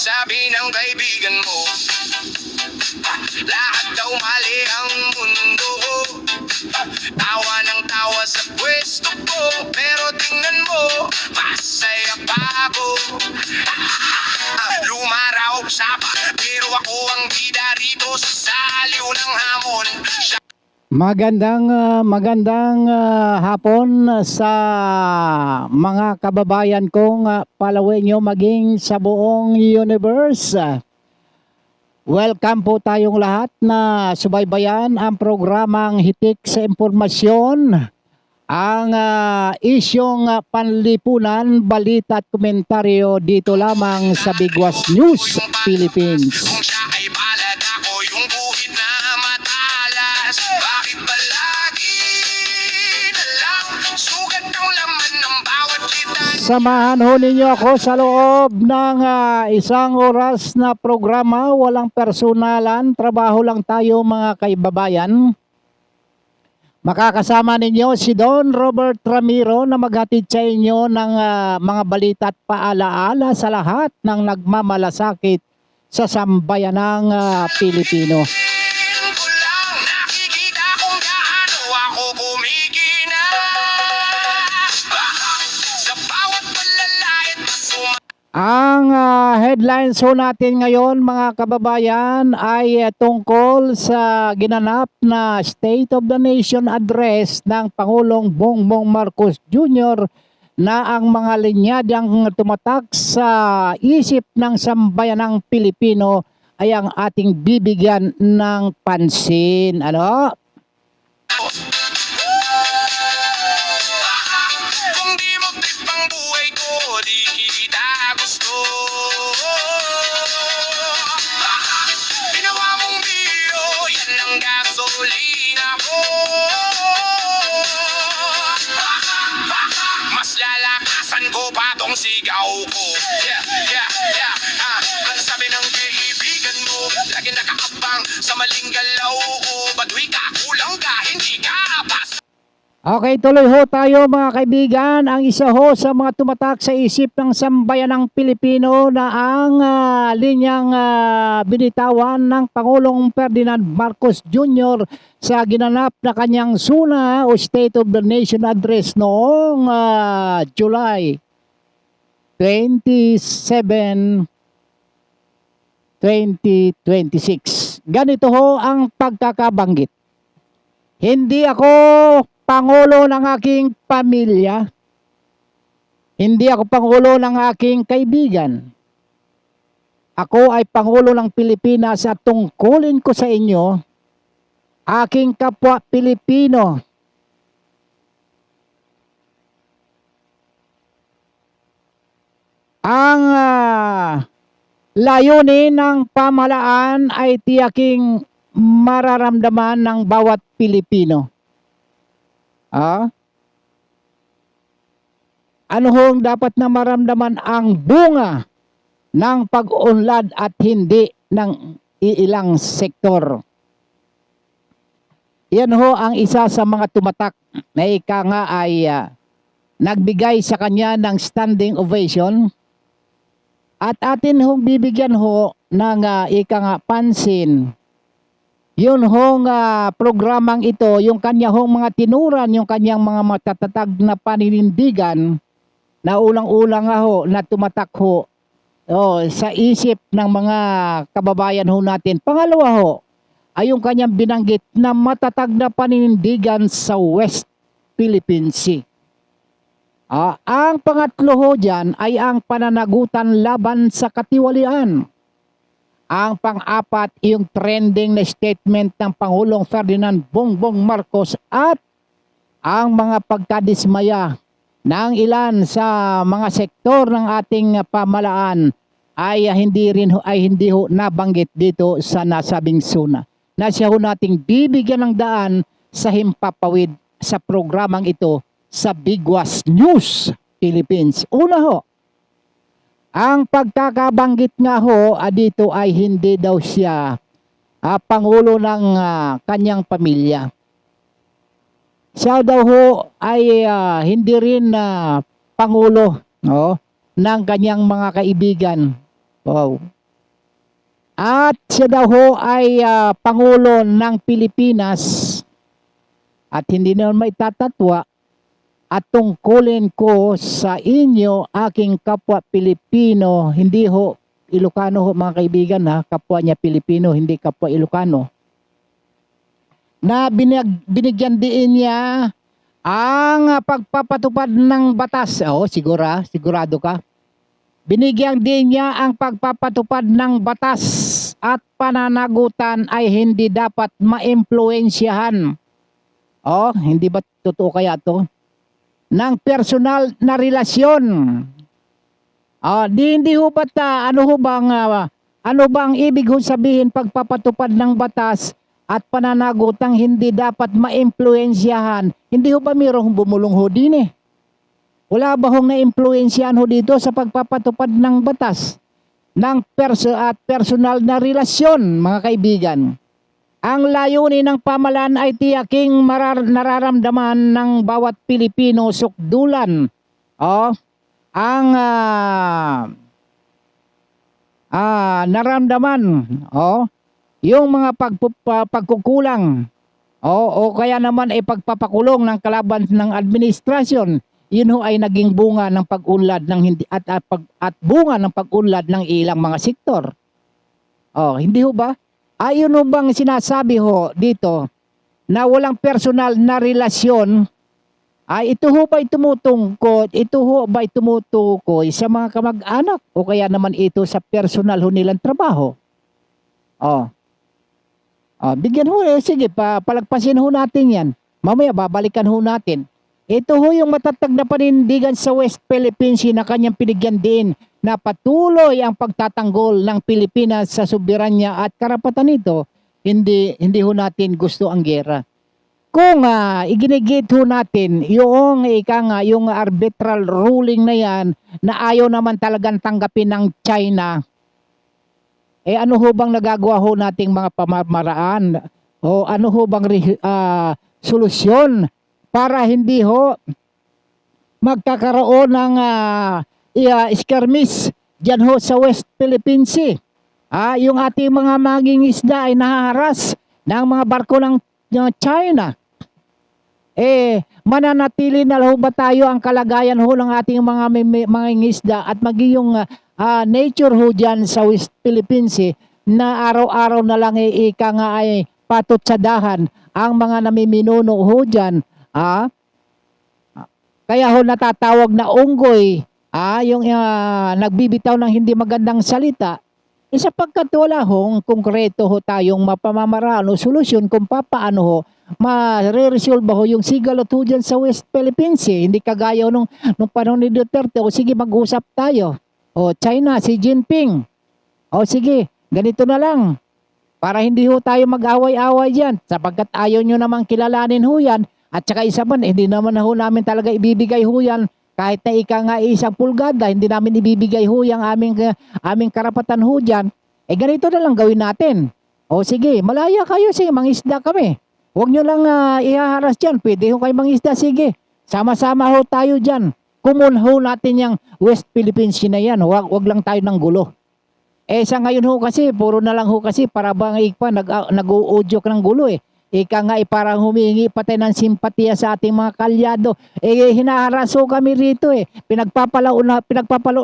sabi ng kaibigan mo, lahat daw mali ang mundo. Tawa ng tawa sa pwesto ko, pero tingnan mo, masaya pa ako. Lumaraw siya pa, pero ako ang bida rito sa saliw ng hamon. Magandang hapon sa mga kababayan kong Palawenyo maging sa buong universe. Welcome po tayong lahat na subaybayan ang programang Hitik sa Impormasyon, ang isyong panlipunan, balita at komentaryo dito lamang sa Bigwas News Philippines. Kung siya ay palad, ako yung buhit na matalas. Bakit ba lagi na lang sugat ang laman ng bawat litan? Samahan ho ninyo ako sa loob ng isang oras na programa. Walang personalan, trabaho lang tayo mga kaibabayan. Makakasama ninyo si Don Robert Ramiro na maghatid sa inyo ng mga balita at paalaala sa lahat ng nagmamalasakit sa sambayanang Pilipino. Ko lang nakikita kung gaano ako kumikina. Sa bawat palalait Ang headlines ho natin ngayon mga kababayan ay tungkol sa ginanap na State of the Nation address ng Pangulong Bongbong Marcos Jr. na ang mga linyadang tumatak sa isip ng sambayanang Pilipino ay ang ating bibigyan ng pansin. Ano? kung di mo trip ang buhay ko, di kita gusto. Ginawa mong biro, yan ang gasolina ko. Mas lalakasan ko pa tong sigaw ko. Yeah, yeah, yeah. Ang sabi ng kaibigan mo, lagi nakaabang sa maling galaw. Ba't ka kulang ka, hindi ka pas. Okay, tuloy ho tayo mga kaibigan. Ang isa ho sa mga tumatak sa isip ng sambayanang Pilipino na ang linyang binitawan ng Pangulong Ferdinand Marcos Jr. sa ginanap na kanyang SUNA o State of the Nation Address noong July 27, 2026. Ganito ho ang pagkakabanggit. Hindi ako Pangulo ng aking pamilya. Hindi ako Pangulo ng aking kaibigan. Ako ay Pangulo ng Pilipinas at tungkulin ko sa inyo, aking kapwa Pilipino. Ang layunin ng pamahalaan ay tiyaking mararamdaman ng bawat Pilipino. Ano hong dapat na maramdaman ang bunga ng pag-unlad at hindi ng ilang sektor. Yan ho ang isa sa mga tumatak na ika nga ay nagbigay sa kanya ng standing ovation at atin hong bibigyan ho ng ika nga pansin. Yun hong programang ito, yung kanya hong mga tinuran, yung kanyang mga matatatag na paninindigan na ulang-ulang ho na tumatak ho sa isip ng mga kababayan ho natin. Pangalawa ho, ay yung kanyang binanggit na matatag na paninindigan sa West Philippine Sea. Ang pangatlo ho dyan ay ang pananagutan laban sa katiwalian. Ang pang-apat, yung trending na statement ng Pangulong Ferdinand Bongbong Marcos at ang mga pagkadismaya ng ilan sa mga sektor ng ating pamahalaan ay hindi ho nabanggit dito sa nasabing SUNA. Na siya ho nating bibigyan ng daan sa himpapawid sa programang ito sa Bigwas News Philippines. Una ho, ang pagkakabanggit nga ho dito ay hindi daw siya Pangulo ng kanyang pamilya. Siya daw ho ay hindi rin Pangulo ng kanyang mga kaibigan. Wow. At siya daw ho ay Pangulo ng Pilipinas at hindi naman maitatatwa at tungkulin ko sa inyo aking kapwa Pilipino, hindi ho Ilocano ho mga kaibigan ha, kapwa niya Pilipino, hindi kapwa Ilocano, na binigyan din niya ang pagpapatupad ng batas. Sigurado ka? Binigyan din niya ang pagpapatupad ng batas at pananagutan ay hindi dapat maimpluwensyahan. Hindi ba totoo kaya to? Ng personal na relasyon. Hindi ho ba't ano bang ibig ho sabihin pagpapatupad ng batas at pananagutang hindi dapat maimpluwensyahan? Hindi ho ba mayroong bumulong ho din eh? Wala ba hong na-impluwensyahan ho dito sa pagpapatupad ng batas ng personal na relasyon, mga kaibigan? Ang layunin ng pamahalaan ay tiyaking nararamdaman ng bawat Pilipino sukdulan. Ang naramdaman, yung mga pagkukulang, o kaya naman ay pagpapakulong ng kalaban ng administrasyon. Yun ho ay naging bunga ng pag-unlad ng hindi at bunga ng pag-unlad ng ilang mga sektor. Hindi ho ba? Ayun ho bang sinasabi ho dito na walang personal na relasyon? Ito ho ba'y tumutukoy sa mga kamag-anak o kaya naman ito sa personal ho nilang trabaho? Bigyan ho, sige, palagpasin ho natin yan. Mamaya babalikan ho natin. Ito ho yung matatag na panindigan sa West Philippines na kanyang pinigyan din na patuloy ang pagtatanggol ng Pilipinas sa soberanya at karapatan nito. Hindi ho natin gusto ang gera. Kung iginigit ho natin yung yung arbitral ruling na yan na ayaw naman talagang tanggapin ng China, ano ho bang nagagawa ho nating mga pamamaraan? O ano ho bang solusyon para hindi ho magkakaroon ng skirmish dyan ho sa West Philippine Sea? Yung ating mga maging isda ay nahaharas ng mga barko ng China. Mananatili na ho ba tayo ang kalagayan ho ng ating mga isda at maging yung nature ho dyan sa West Philippine Sea na araw-araw na lang ika nga ay patot sa dahan ang mga namiminuno ho dyan. Kaya ho natatawag na unggoy, yung nagbibitaw ng hindi magandang salita, sapagkat wala hong konkreto ho tayong mapamamaraan o solusyon kung paano ho ma-resolve ho yung sigalot ho dyan sa West Philippines. Hindi kagaya nung panahon ni Duterte, sige mag-usap tayo. China, Xi Jinping, sige, ganito na lang. Para hindi ho tayo mag-away-away dyan, sapagkat ayaw nyo namang kilalanin ho yan. At saka isa man, hindi naman ho namin talaga ibibigay ho yan. Kahit na ika nga isang pulgada, hindi namin ibibigay ho yung aming karapatan ho dyan. Ganito na lang gawin natin. Sige, malaya kayo, sige, mangisda kami. Huwag nyo lang ihaharas dyan. Pwede ho kayo mangisda, sige. Sama-sama ho tayo dyan. Kumun ho natin yung West Philippines na yan. Huwag lang tayo ng gulo. Sa ngayon ho kasi, puro na lang ho kasi para bang nag-uudyok ng gulo eh. Ika nga parang humingi pa tayo ng simpatiya sa ating mga kalyado. Hinaharaso kami rito eh. Pinagpapalo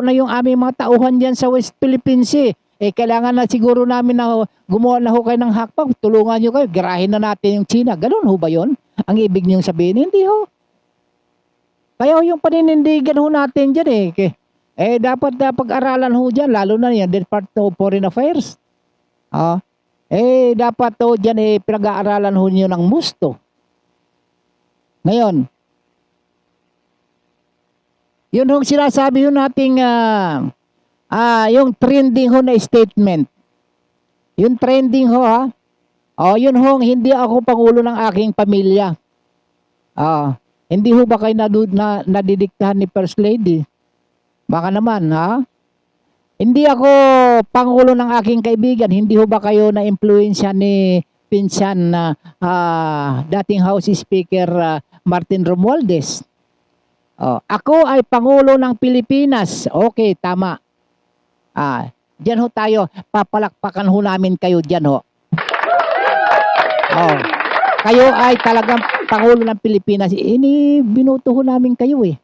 na yung aming mga tauhan dyan sa West Philippines eh. Kailangan na siguro namin na gumawa na ho kayo ng hakbang. Tulungan nyo kayo, girahin na natin yung China. Ganun ho ba yun? Ang ibig nyo sabihin? Hindi ho. Kaya yung paninindigan ho natin dyan eh. Dapat pag-aralan ho dyan, lalo na yan, Department of Foreign Affairs. Dapat ho dyan pinag-aaralan ho nyo ng musto. Ngayon, yun ho sinasabi ho nating yung trending ho na statement. Yung trending ho yun ho, hindi ako pangulo ng aking pamilya. Hindi ho ba kayo nadidiktahan ni First Lady? Baka naman, Hindi ako pangulo ng aking kaibigan. Hindi ho ba kayo na-influensya ni pinsan na dating House Speaker Martin Romualdez? Ako ay pangulo ng Pilipinas. Okay, tama. Diyan ho tayo, papalakpakan ho namin kayo diyan ho. Oh. Kayo ay talagang Pangulo ng Pilipinas. Binoto ho namin kayo eh.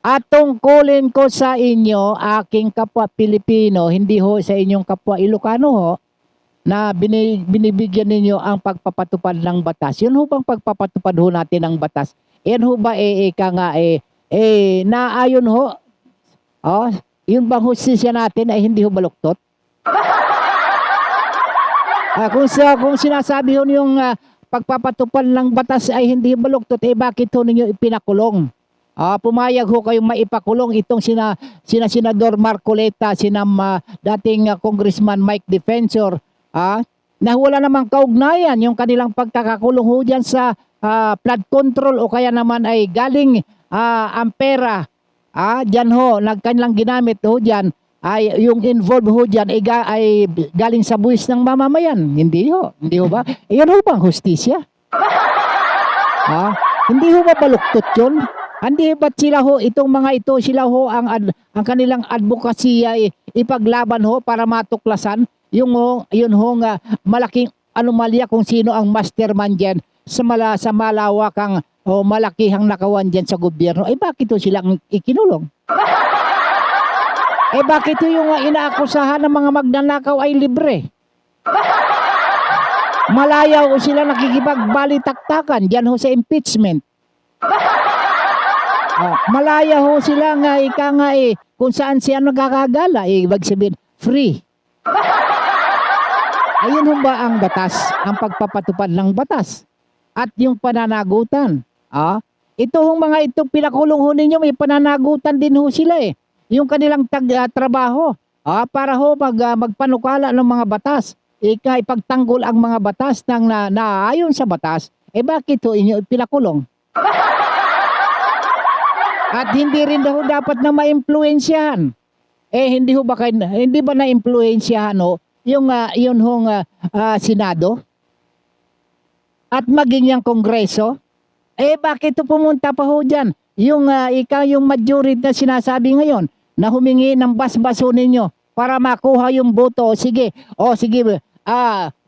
At tungkulin ko sa inyo, aking kapwa Pilipino, hindi ho sa inyong kapwa Ilocano ho, na binibigyan ninyo ang pagpapatupad ng batas. Yun ho bang pagpapatupad ho natin ng batas? Yan ho ba naayon ho? Oh, yun bang hustisya natin ay hindi ho baluktot? Kung sinasabi ho yung pagpapatupad ng batas ay hindi baluktot, bakit ho ninyo ipinakulong? Pumayag ho kayong maipakulong itong sina Senador Marcoleta, dating Congressman Mike Defensor, na wala namang kaugnayan yung kanilang pagkakakulong ho dyan sa flood control o kaya naman ay galing ang pera dyan ho, kanilang ginamit ho dyan, ay yung involved ho dyan ay galing sa buwis ng mamamayan. Hindi ho ba? Yan ho bang hustisya? Hindi ho ba baluktot yun? Hindi ba't sila ho, itong mga ito, sila ho ang kanilang advokasya ipaglaban ho para matuklasan yun ho nga malaking anomalya kung sino ang mastermind dyan sa malawakang o malakihang nakawan dyan sa gobyerno. Bakit ho silang ikinulong? Bakit ho yung inaakusahan ng mga magnanakaw ay libre? Malayaw o sila nakikipagbalitaktakan dyan ho sa impeachment. Malaya ho sila nga kung saan siya nagkakagala, ibig sabihin free. Ayun ho ba ang batas, ang pagpapatupad ng batas at yung pananagutan? Ito hong mga ito pinakulong ho ninyo, may pananagutan din ho sila yung kanilang trabaho para ho magpanukala ng mga batas, ipagtanggol ang mga batas ng naayon sa batas. Bakit ho inyo pinakulong? At hindi rin daw dapat na maimpluwensyahan. Hindi ba na-impluwensyahan ho yung yun hong Senado? At maging yung Kongreso? Bakit pumunta pa ho dyan? Yung majority na sinasabi ngayon na humingi ng basbaso ninyo para makuha yung boto. Sige,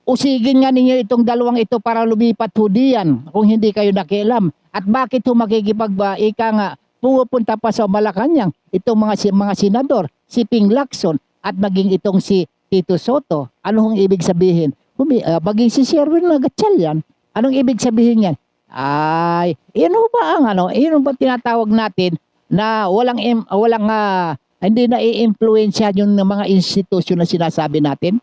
usigin nga ninyo itong dalawang ito para lumipat ho diyan kung hindi kayo nakialam. At bakit ho pupunta pa sa Malacanang itong mga senador, si Ping Lacson at maging itong si Tito Soto? Ano hong ibig sabihin? Maging si Sherwin Gatchalian, anong ibig sabihin yan? Yun ho ba yun ba tinatawag natin na hindi na i-influensya yung mga institusyon na sinasabi natin?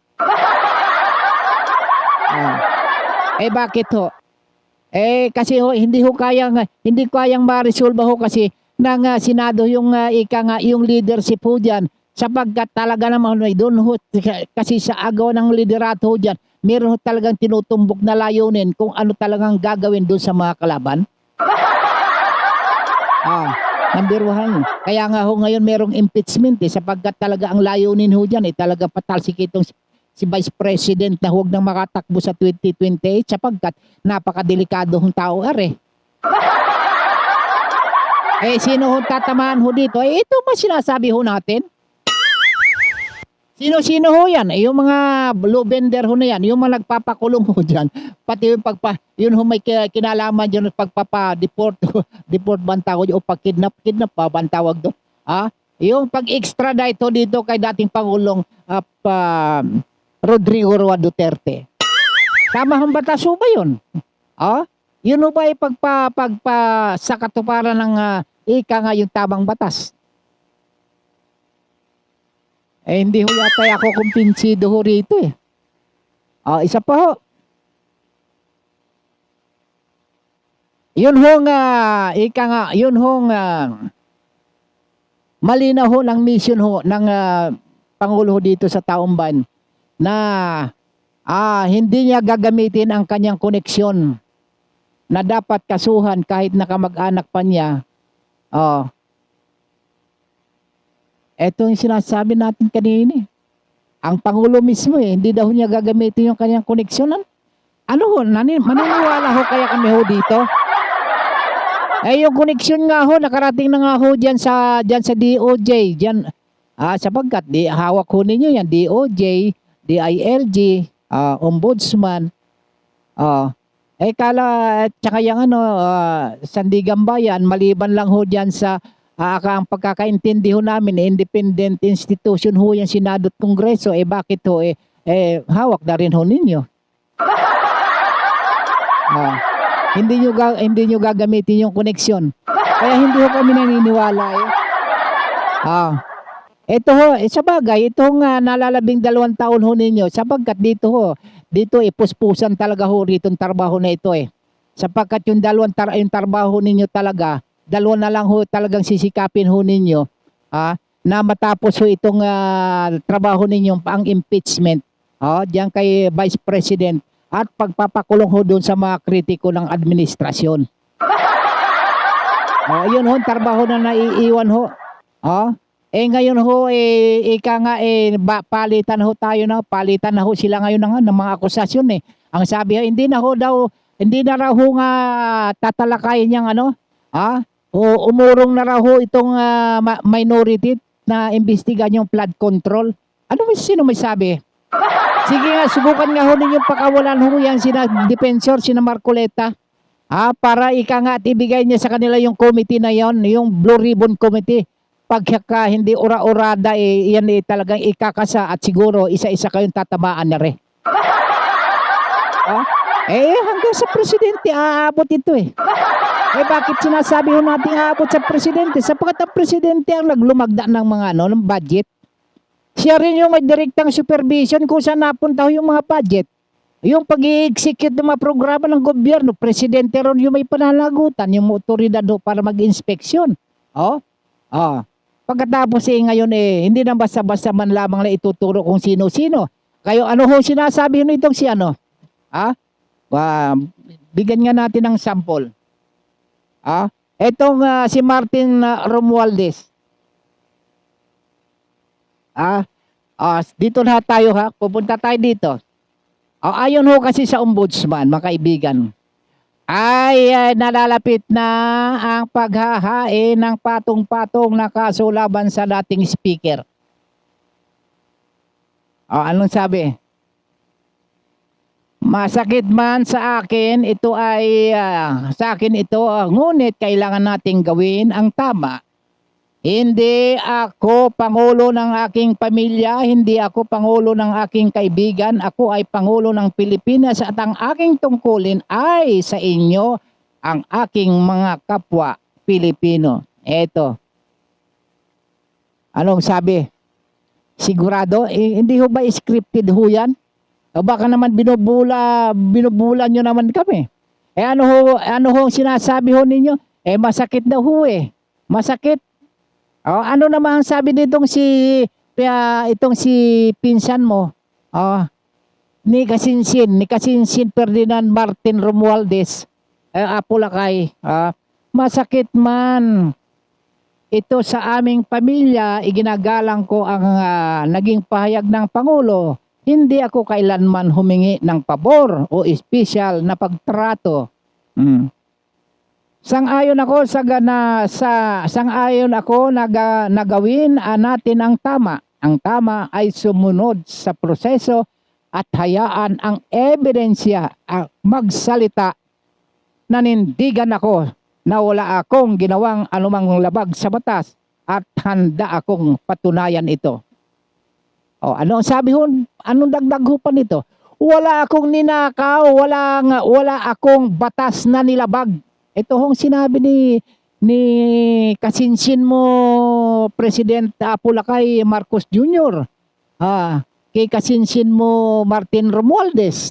Bakit ho? Kasi ho, hindi kayang ma-resolve ho kasi ng Senado yung yung leadership ho dyan, sapagkat talaga naman doon ho, kasi sa agaw ng liderato ho dyan, meron ho talagang tinutumbok na layunin kung ano talagang gagawin doon sa mga kalaban. Number one. Kaya nga ho ngayon merong impeachment sapagkat talaga ang layunin ho dyan talaga patalsik itong si Vice President na huwag nang makatakbo sa 2028 sapagkat napakadelikado hong tao sino ho tatamaan ho dito? Ito ba sinasabi ho natin? Sino ho yan? Yung mga blue vendor ho na yan, yung mga nagpapakulong ho dyan, pati yung yun ho may kinalaman dyan pagpapa-deport bang tawag o pag-kidnap pa bang tawag doon? Yung pag-extradite ho dito kay dating Pangulong Rodrigo Roa Duterte. Tama hong batas ho ba yun? Yun ho ba sa katuparan ng yung tamang batas? Hindi ho yata ako kumpinsido ho rito isa pa ho. Yun ho yun ho malinaw ho ng mission ho ng Pangulo ho dito sa Taumban na hindi niya gagamitin ang kanyang koneksyon na dapat kasuhan kahit nakamag-anak pa niya. Ito yung sinasabi natin kanina. Ang Pangulo mismo hindi daw niya gagamitin yung kanyang koneksyon. Ano ho, maniniwala ho kaya kami ho dito? Yung koneksyon nga ho, nakarating na nga ho dyan sa DOJ, dyan Sapagkat hawak ho ninyo yan, DOJ, DILG, Ombudsman, tsaka yung Sandigan Bayan, maliban lang ho dyan sa ang pagkakaintindi ho namin, independent institution ho yan, Senado at Kongreso, bakit ho, hawak na rin ho ninyo. Hindi nyo gagamitin yung koneksyon. Kaya hindi ho kami naniniwala Ito ho, sa bagay, ito nga nalalabing 2 taon ho ninyo, sapagkat dito puspusan talaga ho rito ang trabaho na ito Sapagkat yung yung trabaho ninyo talaga, 2 na lang ho talagang sisikapin ho ninyo, na matapos ho itong trabaho ninyo ang impeachment, diyan kay Vice President at pagpapakulong ho doon sa mga kritiko ng administrasyon. Yun ho, trabaho na naiiwan ho. Ngayon ho, palitan ho tayo palitan na ho sila ngayon ng mga akusasyon Ang sabi hindi na raw ho nga tatalakayin niyang umurong na raw ho itong minority na imbestigahan yung flood control. Sino may sabi? Sige nga, subukan nga ho ninyong pakawalan ho yan sina Defensor, sina Marcoleta. Para at ibigay niya sa kanila yung committee na yon, yung Blue Ribbon Committee. Pagka hindi ura-urada yan talagang ikakasa at siguro isa-isa kayong tatamaan na rin. Hanggang sa presidente aabot ito bakit sinasabi ho natin aabot sa presidente? Sapagkat ang presidente ang naglumagda ng mga ng budget. Siya rin yung may direktang supervision kung saan napunta ho yung mga budget. Yung pag-i-execute ng mga programa ng gobyerno, presidente ron yung may pananagutan, yung otoridad para mag-inspeksyon. Pagkatapos ngayon hindi na basta-basta man lamang na ituturo kung sino-sino. Kayo ano ho sinasabi nitong si bigyan nga natin ng sample. Etong si Martin Romualdez. Dito na tayo pupunta tayo dito. Ayon ho kasi sa ombudsman, mga kaibigan, ay nalalapit na ang paghahain ng patong-patong na kaso laban sa dating speaker. Anong sabi? Masakit man sa akin, ito, ngunit kailangan nating gawin ang tama. Hindi ako pangulo ng aking pamilya, hindi ako pangulo ng aking kaibigan, ako ay pangulo ng Pilipinas at ang aking tungkulin ay sa inyo, ang aking mga kapwa Pilipino. Eto. Anong sabi? Sigurado? Hindi ho ba scripted ho yan? O baka naman binubulan nyo naman kami. Ano ho sinasabi ho ninyo? Masakit daw ho Masakit. Ano naman ang sabi nitong itong si pinsan mo? Ni Kasinsin Ferdinand Martin Romualdez. Apulakay. Masakit man. Ito sa aming pamilya, iginagalang ko ang naging pahayag ng Pangulo. Hindi ako kailanman humingi ng pabor o espesyal na pagtrato. Sang-ayon ako na gawin natin ang tama. Ang tama ay sumunod sa proseso at hayaan ang ebidensya magsalita. Nanindigan ako na wala akong ginawang anumang labag sa batas at handa akong patunayan ito. Ano ang sabi ho? Anong dagdag ho pa nito? Wala akong ninakaw, wala akong batas na nilabag. Ito hong sinabi ni kasinsin mo, President Apulakay Marcos Jr. Kay kasinsin mo, Martin Romualdez.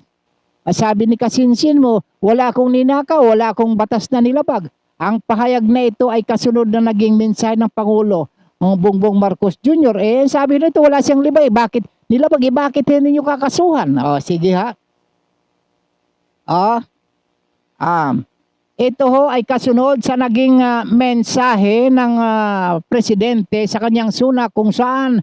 Sabi ni kasinsin mo, wala akong ninakaw, wala akong batas na nilabag. Ang pahayag na ito ay kasunod na naging mensahe ng Pangulo, ang Bongbong Marcos Jr. Sabi nito, wala siyang libay. Bakit nilabag? Bakit ninyo kakasuhan? Sige ha. Ito ho ay kasunod sa naging mensahe ng presidente sa kanyang suna kung saan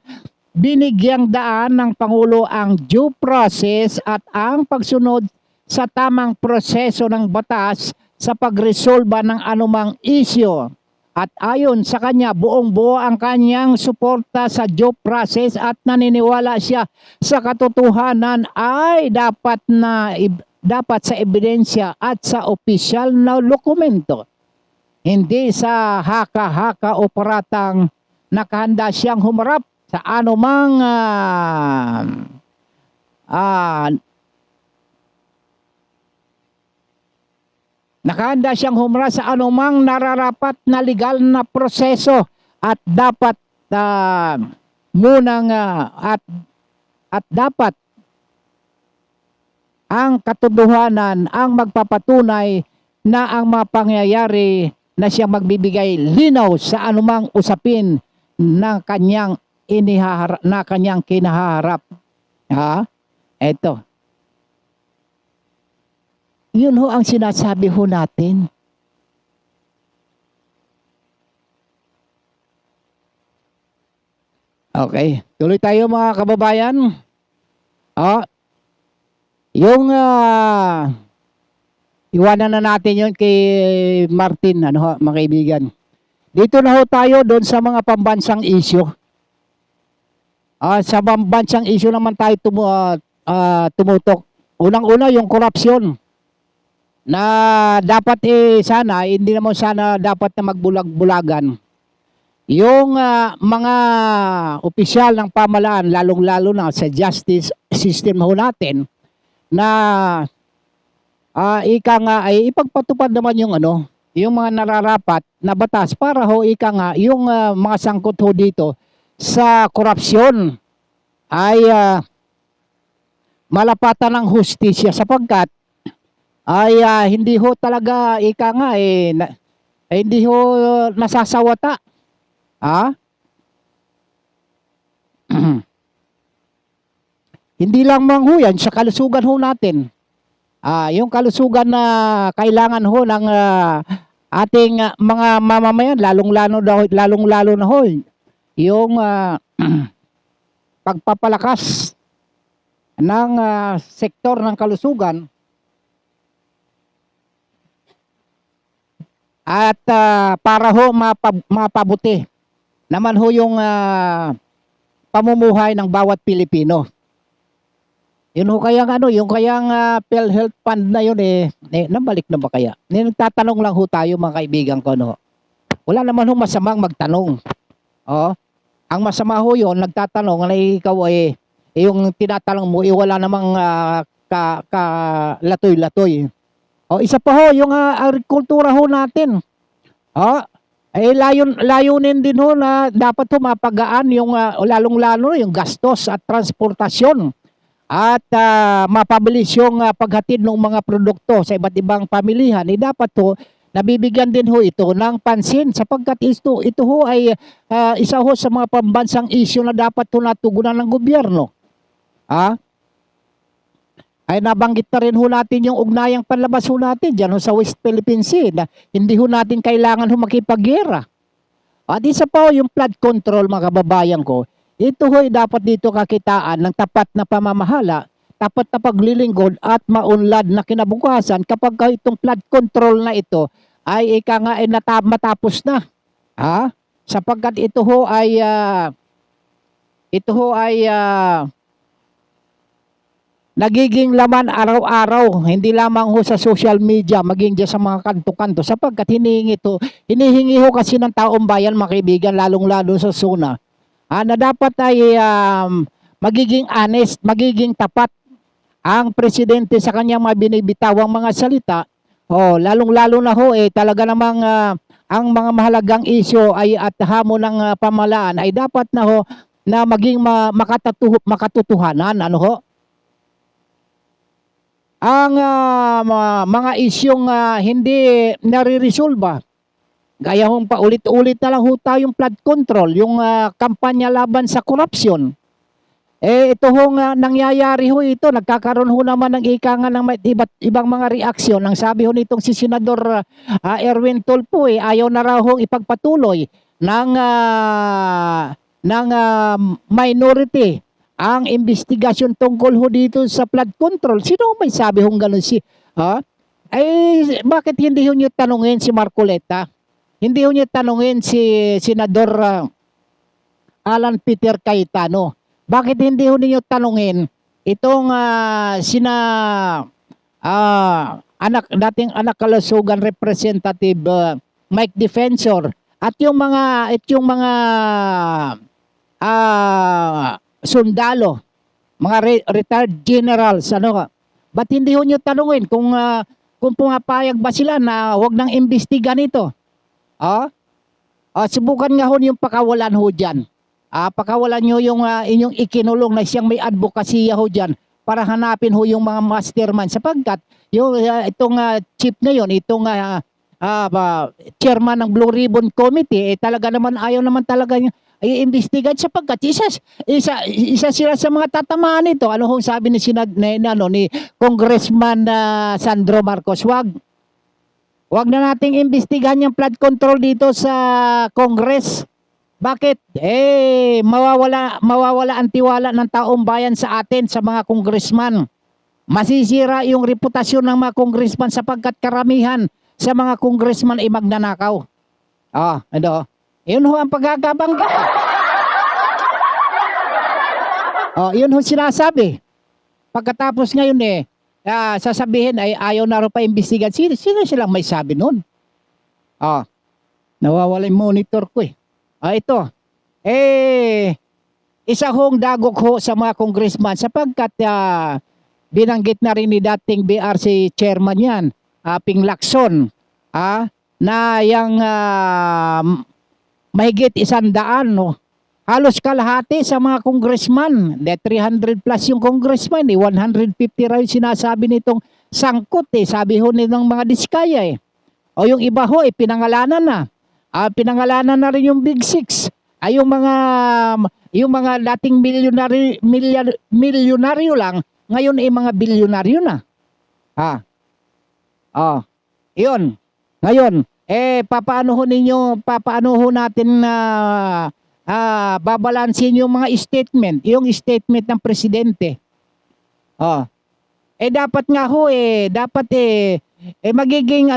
binigyang daan ng Pangulo ang due process at ang pagsunod sa tamang proseso ng batas sa pagresolba ng anumang isyu. At ayon sa kanya, buong-buo ang kanyang suporta sa due process at naniniwala siya sa katotohanan ay dapat sa ebidensya at sa opisyal na dokumento. Hindi sa haka-haka o paratang. Nakahanda siyang humarap sa anumang nakahanda siyang humarap sa anumang nararapat na legal na proseso at dapat munang at dapat ang katotohanan ang magpapatunay na ang mga pangyayari na siyang magbibigay linaw sa anumang usapin na kanyang kinaharap. Ha? Eto. Yun ho ang sinasabi ho natin. Okay. Tuloy tayo mga kababayan. Yung iwanan na natin yun kay Martin, mga kaibigan. Dito na ho tayo doon sa mga pambansang issue. Sa pambansang issue naman tayo tumutok. Unang-una yung korupsyon na dapat sana, hindi naman sana dapat na magbulag-bulagan. Yung mga opisyal ng pamahalaan, lalong-lalo na sa justice system ho natin, na ika nga ay ipagpatupad naman yung yung mga nararapat na batas para ho ika nga yung mga sangkot ho dito sa korupsyon ay malapatan ng hustisya sapagkat ay hindi ho talaga ika nga hindi ho nasasawata. Hindi lang mang ho yan sa kalusugan ho natin. Yung kalusugan na kailangan ho ng ating mga mamamayan, lalong-lalo na ho, yung pagpapalakas ng sektor ng kalusugan at para ho mapabuti naman ho yung pamumuhay ng bawat Pilipino. Yun ho kayang yung kayang PhilHealth Fund na yun nabalik na ba kaya? Nagtatanong lang ho tayo mga kaibigan ko Wala naman ho masamang magtanong. Ang masama ho yun, nagtatanong na ikaw yung tinatanong mo wala namang latoy-latoy. Isa pa ho yung agrikultura ho natin. Layunin din ho na dapat ho mapagaan yung lalong-lalo yung gastos at transportasyon. At mapabilis yung paghatid ng mga produkto sa iba't ibang pamilihan, dapat ho, nabibigyan din ho ito ng pansin sapagkat ito ho ay isa ho sa mga pambansang issue na dapat ho natugunan ng gobyerno. Ay nabanggit na rin ho natin yung ugnayang panlabas ho natin dyan ho sa West Philippine Sea na hindi ho natin kailangan ho makipaggera. At isa pa ho yung flood control mga kababayan ko. Ito ho'y dapat dito kakitaan ng tapat na pamamahala, tapat na paglilingkod at maunlad na kinabukasan kapag itong flood control na ito ay matapos na. Sapagkat ito ho ay nagiging laman araw-araw, hindi lamang ho sa social media, maging dyan sa mga kanto-kanto sapagkat hinihingi ho kasi ng taong bayan mga kaibigan, lalong-lalo sa zona. Na dapat ay magiging honest, magiging tapat ang presidente sa kanyang mga binibitawang mga salita. Lalong-lalo na ho talaga namang ang mga mahalagang isyu ay at hamon ng pamahalaan ay dapat na ho na maging makatotohanan. Ang mga isyong hindi nare-resolve. Gaya hong paulit-ulit na lang ho tayong flood control, yung kampanya laban sa korupsyon. Ito hong nangyayari ho ito, nagkakaroon ho naman ng ika nga ng iba't ibang mga reaksyon. Ang sabi ho nitong si Senador Erwin Tulfo ayaw na raw hong ipagpatuloy ng minority ang investigasyon tungkol ho dito sa flood control. Sino may sabi hong gano'n bakit hindi ho nyo tanungin si Marcoleta? hindi ho niyo tanungin si Senador Alan Peter Cayetano. Bakit hindi ho niyo tanungin itong dating anak kalusugan representative Mike Defensor at yung mga sundalo, mga retired generals, ba't hindi ho niyo tanungin kung pumapayag ba sila na wag nang imbestigan ito? Subukan nga ho yung pakawalan ho dyan. Pakawalan nyo yung inyong ikinulong na siyang may advokasya ho dyan para hanapin ho yung mga mastermind sapagkat yung itong chief na yon, itong chairman ng Blue Ribbon Committee, talaga naman ayaw naman talaga niya i-imbestigan sapagkat isa sila sa mga tatamaan nito. Ano hong sabi ni ni Congressman Sandro Marcos? Wag na nating imbestigahan yung flood control dito sa Congress. Bakit? Mawawala ang tiwala ng taong bayan sa atin, sa mga congressman. Masisira yung reputasyon ng mga congressman sapagkat karamihan sa mga congressman ay magnanakaw. Yun ho ang pagkakabangga. Yun ho sinasabi. Pagkatapos ngayon sasabihin ay ayaw na rin pa imbestigan. Sino silang may sabi nun? Nawawala yung monitor ko ito. Isa hong dagok ho sa mga congressman sapagkat binanggit na rin ni dating BRC chairman yan, Ping Lacson, na yung mahigit 100, halos kalahati sa mga congressman, 300 plus yung congressman, 150 raw yung sinasabi nitong sangkot sabi ho nitong mga diskaya o yung iba ho pinangalanan na. Pinangalanan na rin yung Big Six. Yung mga dating milyonaryo lang, ngayon mga bilyonaryo na. Yun. Ngayon, papaano ho natin babalansin yung mga statement, yung statement ng presidente. Dapat nga ho magiging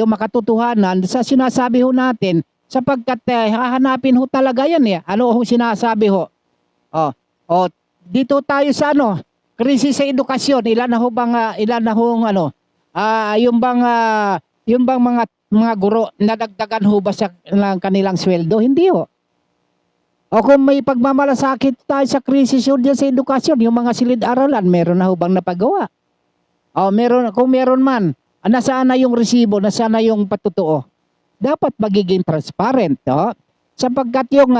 makatotohanan sa sinasabi ho natin sapagkat hahanapin ho talaga yan ano ho sinasabi ho. Dito tayo sa krisis sa edukasyon, ilan na ho yung bang mga guro nadagdagan ho ba sa kanilang sweldo? Hindi ho. O kung may pagmamalasakit tayo sa krisis yun dyan sa edukasyon, yung mga silid-aralan, meron na ho bang napagawa? Kung meron man, nasaan na yung resibo, nasaan na yung patutuo? Dapat magiging transparent, sapagkat yung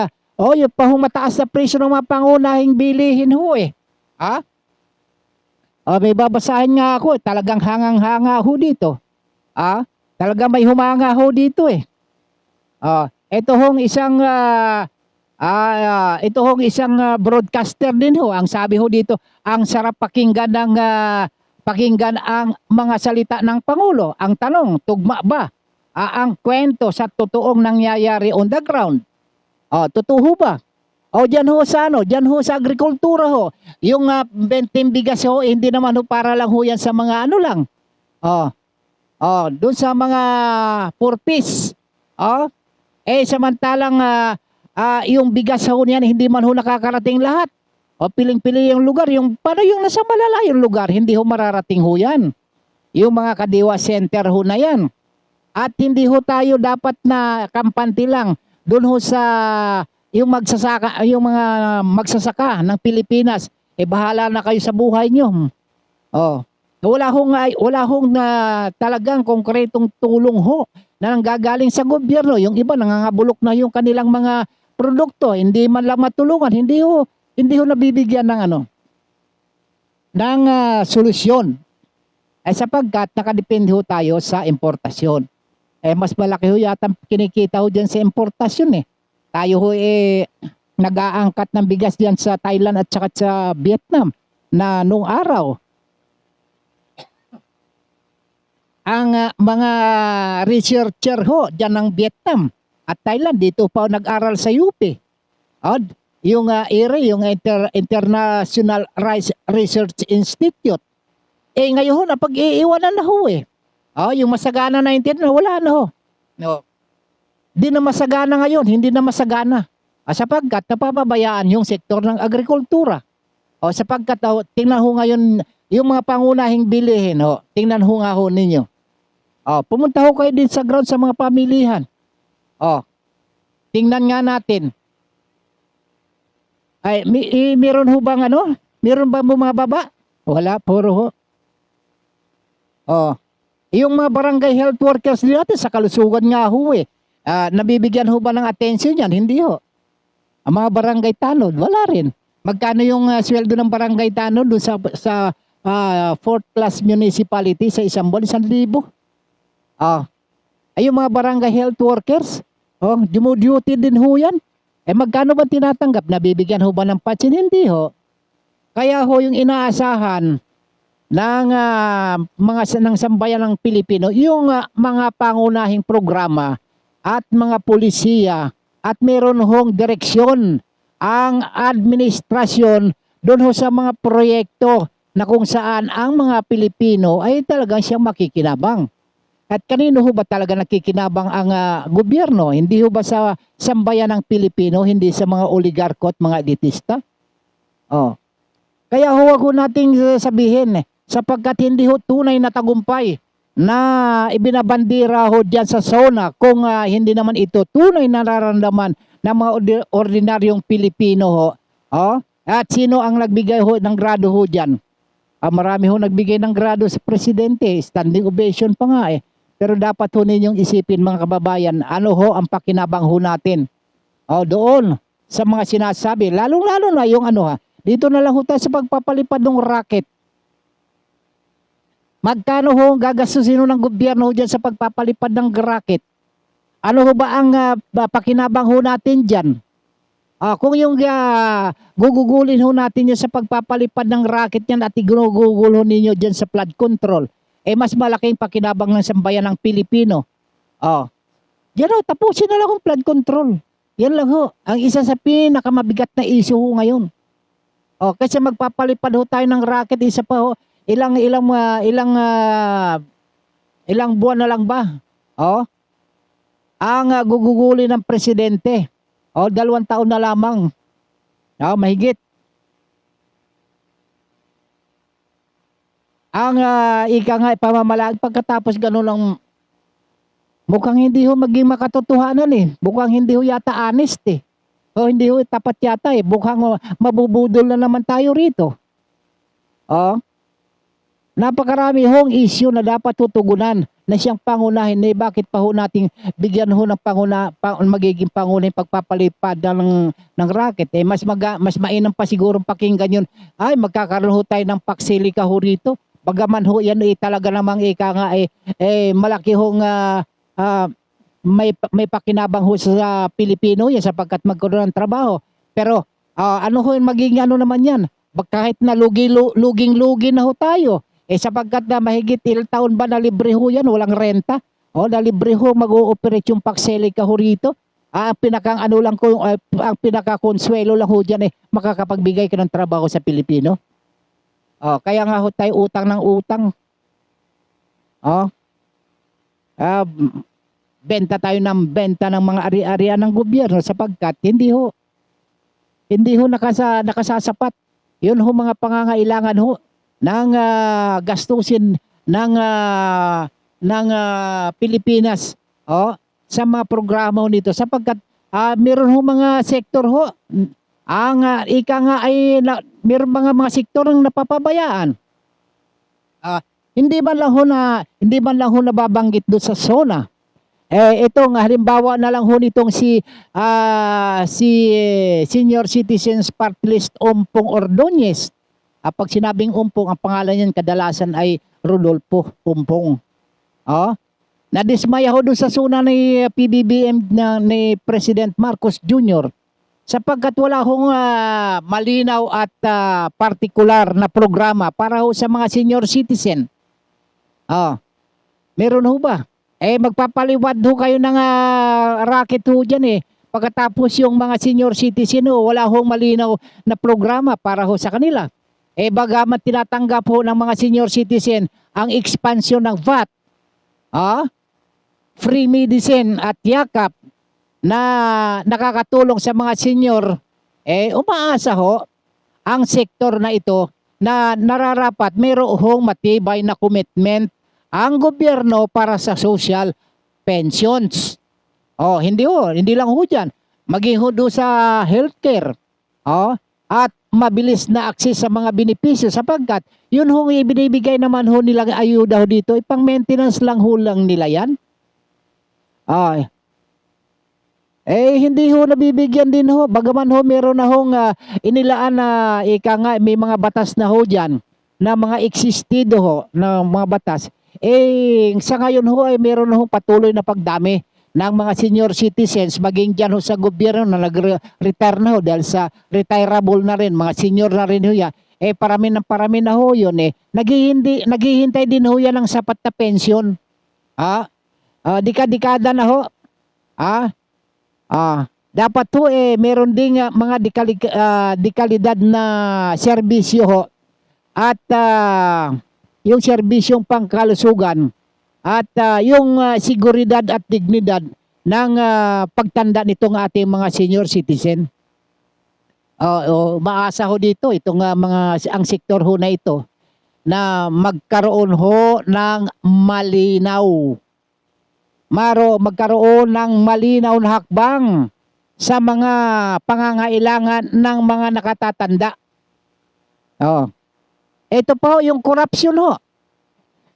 mataas na presyo ng mga pangunahing bilihin ho may babasahin nga ako, talagang hangang-hanga ho dito. Talagang may humanga ho dito ito hong isang broadcaster din ho, ang sabi ho dito, ang sarap pakinggan ang mga salita ng Pangulo. Ang tanong, tugma ba ang kwento sa totoong nangyayari on the ground? Totoo ba? Diyan ho sa agrikultura ho. Yung 20 bigas ho, hindi naman ho para lang ho yan sa mga lang. Doon sa mga purpose. Samantalang yung bigas ho niyan, hindi man ho nakakarating lahat. Piling-pili yung lugar, paano yung nasa malalayong lugar, hindi ho mararating ho yan. Yung mga Kadiwa Center ho na yan. At hindi ho tayo dapat na kampante lang doon ho sa yung mga magsasaka ng Pilipinas. Bahala na kayo sa buhay nyo. Wala hong talagang konkretong tulong ho na nanggagaling sa gobyerno. Yung iba nangangabulok na yung kanilang mga produkto, hindi man lang matulungan, hindi ho nabibigyan ng solusyon. Sapagkat nakadepende ho tayo sa importasyon. Mas malaki ho yata kinikita ho dyan sa importasyon Tayo ho nag-aangkat ng bigas dyan sa Thailand at saka sa Vietnam na nung araw. Ang mga researcher ho dyan ng Vietnam at Thailand, dito pa nag-aral sa UP. Yung IRI, yung International Rice Research Institute. Ngayon napag-iiwanan na ho yung masagana na internet, wala na ho. di na masagana ngayon, hindi na masagana. Sapagkat napapabayaan yung sektor ng agrikultura. Sapagkat tingnan ho ngayon yung mga pangunahing bilihin, tingnan ho nga ho ninyo. Pumunta ho kayo din sa ground sa mga pamilihan. Tingnan nga natin. Ay, meron ho bang ano? Meron ba bumababa? Wala, puro ho. Yung mga barangay health workers natin sa kalusugan nga ho nabibigyan ho ba ng atensyon yan? Hindi ho. Ang mga barangay tanod, wala rin. Magkano yung sweldo ng barangay tanod doon sa 4th class municipality sa isang buwan? 1,000. Ay yung mga barangay health workers, duty din ho yan. Magkano ba tinatanggap? Nabibigyan ho ba ng patsin? Hindi ho. Kaya ho yung inaasahan ng ng sambayan ng Pilipino, yung mga pangunahing programa at mga pulisiya at meron hong direksyon ang administrasyon doon ho sa mga proyekto na kung saan ang mga Pilipino ay talagang siyang makikinabang. At kanino ho ba talaga nakikinabang ang gobyerno? Hindi ho ba sa sambayan ng Pilipino, hindi sa mga oligarko at mga elitista? Kaya huwag ho nating sabihin sapagkat hindi ho tunay na tagumpay na ibinabandira ho dyan sa SONA kung hindi naman ito tunay na nararamdaman ng mga ordinaryong Pilipino ho. At sino ang nagbigay ho ng grado ho dyan? Marami ho nagbigay ng grado sa presidente, standing ovation pa nga Pero dapat ho ninyong isipin mga kababayan, ano ho ang pakinabang ho natin? Doon sa mga sinasabi, lalong-lalo na yung dito na lang ho tayo sa pagpapalipad ng racket. Magkano ho gagastusin ng gobyerno ho dyan sa pagpapalipad ng racket? Ano ho ba ang pakinabang ho natin dyan? Kung yung gugugulin ho natin yun sa pagpapalipad ng racket yan at igugugul ho ninyo dyan sa flood control, mas malaking pakinabang ng sambayan ng Pilipino. Yan ho, tapusin na lang ang flood control. Yan lang ho, ang isa sa pinakamabigat na issue ho ngayon. Kasi magpapalipad ho tayo ng racket, isa pa ho, ilang buwan na lang ba? Ang gugugulin ng presidente. 2 taon na lamang. Mahigit. Ang ika nga pamamalag pagkatapos gano'n lang mukhang hindi ho maging makatotohanan Mukhang hindi ho yata honest hindi ho tapat yata Mukhang mabubudol na naman tayo rito. Napakarami hong issue na dapat tutugunan na siyang pangunahin bakit pa ho nating bigyan ho ng magiging pangunahing pagpapalipad ng racket mas mainam pa siguro pakinggan yun. Magkakaroon ho tayo ng paksilika ho rito. Bagaman ho yan talaga namang malaki hong may pakinabang ho sa Pilipino yan sapagkat magkaroon ng trabaho. Pero ano ho magiging naman yan? Kahit na luging-lugi na ho tayo. Sapagkat na mahigit ilang taon ba na libre ho yan, walang renta. Na libre ho mag-ooperate yung pakselika ho rito. Ang pinakakonsuelo lang ho dyan makakapagbigay ka ng trabaho sa Pilipino. Kaya nga ho tayo utang ng utang. Benta tayo ng benta ng mga ari-arian ng gobyerno sapagkat hindi ho nakasasapat. Yun ho mga pangangailangan ho ng gastusin ng Pilipinas sa mga programa ho nito sapagkat meron ho mga sektor ho ang ika nga meron mga sektor ang napapabayaan. Hindi man lang ho nababanggit doon sa SONA. Itong halimbawa na lang ho nitong si Senior Citizens Party List Ompong Ordonez. Pag sinabing Ompong, ang pangalan niyan kadalasan ay Rodolfo Ompong. Nadismaya ho doon sa SONA ni PBBM ni President Marcos Jr. sapagkat wala hong malinaw at partikular na programa para ho sa mga senior citizen. Meron ho ba? Magpapaliwad ho kayo ng racket ho dyan Pagkatapos yung mga senior citizen wala hong malinaw na programa para ho sa kanila. Bagamat tinatanggap ho ng mga senior citizen ang expansion ng VAT, free medicine at yakap, na nakakatulong sa mga senior, umaasa ho ang sektor na ito na nararapat mayroong matibay na commitment ang gobyerno para sa social pensions. Hindi lang ho dyan. Maging ho doon sa healthcare. At mabilis na access sa mga benepisyo sapagkat yun ho ibinibigay naman ho nilang ayuda ho dito. Ipang maintenance lang ho lang nila yan. Hindi ho nabibigyan din ho. Bagaman ho meron na hong inilaan na may mga batas na ho dyan na mga existido ho na mga batas. Sa ngayon ho ay meron na ho patuloy na pagdami ng mga senior citizens maging dyan ho sa gobyerno na nag-retire na ho dahil sa retireable na rin. Mga senior na rin ho yan. Parami na ho yun naghihintay din ho yan ng sapat na pensyon. Dekada na ho. Dapat ho meron ding mga dekalidad na serbisyo ho at yung serbisyong pangkalusugan at yung seguridad at dignidad ng pagtanda nitong ating mga senior citizen. Maasa ho dito itong ang sektor ho na ito na magkaroon ho ng magkaroon ng malinaw na hakbang sa mga pangangailangan ng mga nakatatanda. Ito po yung corruption ho.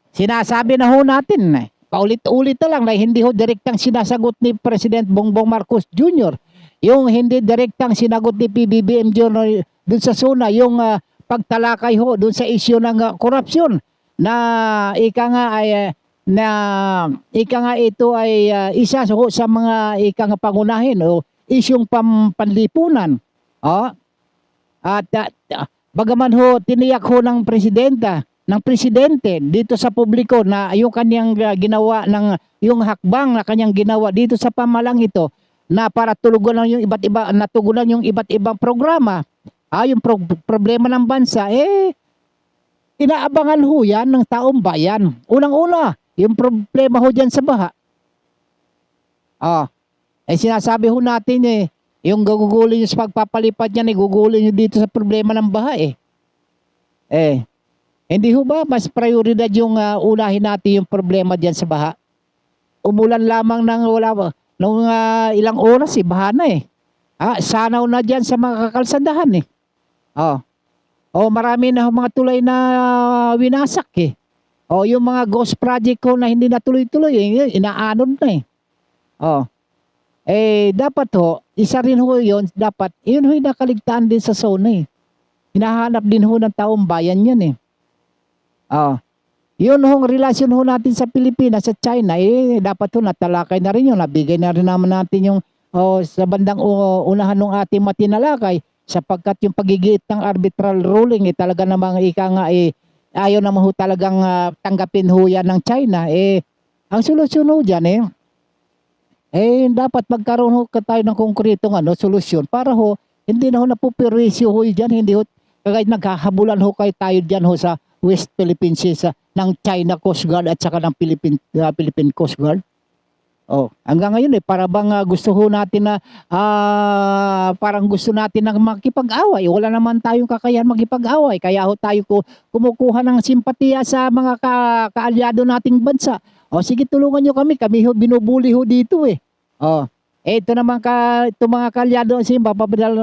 Sinasabi na ho natin, paulit-ulit na lang na hindi ho direktang sinasagot ni President Bongbong Marcos Jr. Yung hindi direktang sinagot ni PBBM Jr. dun sa SUNA, yung pagtalakay ho dun sa issue ng korupsyon na ito ay isa sa mga pangunahin o isyong panlipunan. At bagaman ho tiniyak ho ng presidente dito sa publiko na yung kanyang ginawa yung hakbang na kanyang ginawa dito sa pamalang ito na para tugunan yung iba't ibang programa, yung problema ng bansa inaabangan ho yan ng taong bayan. Unang-una, yung problema ho dyan sa baha. Sinasabi ho natin yung gugulin nyo sa pagpapalipad niyan, gugulin nyo dito sa problema ng baha Hindi ho ba mas prioridad yung unahin natin yung problema dyan sa baha? Umulan lamang ng ilang oras baha na sanaw na dyan sa mga kakalsadahan marami na mga tulay na winasak yung mga ghost project ko na hindi natuloy-tuloy inaanod na dapat ho, isa rin ho yun, dapat yun ho nakaligtaan din sa zona hinahanap din ho ng taong bayan yan yun hong relasyon ho natin sa Pilipinas, sa China, dapat ho natalakay na rin yun, nabigay na rin naman natin yung sa bandang unahan ng ating matinalakay sapagkat yung pagigiit ng arbitral ruling talaga namang ayaw naman ho talagang tanggapin ho yan ng China. Ang solusyon ho dyan dapat magkaroon ho tayo ng konkretong solusyon para ho hindi na ho napupirisyo ho dyan, hindi ho kagaya naghahabulan ho kayo tayo dyan ho sa West Philippine Sea ng China Coast Guard at saka ng Philippine Coast Guard. Hanggang ngayon para bang gusto ho natin na parang gusto natin na makipag-away. Wala naman tayong kakayahan makipag-away. Kaya ho tayo kumukuha ng simpatiya sa mga kaalyado nating bansa. Sige tulungan nyo kami ho binubuli ho dito ito naman ito mga kaalyado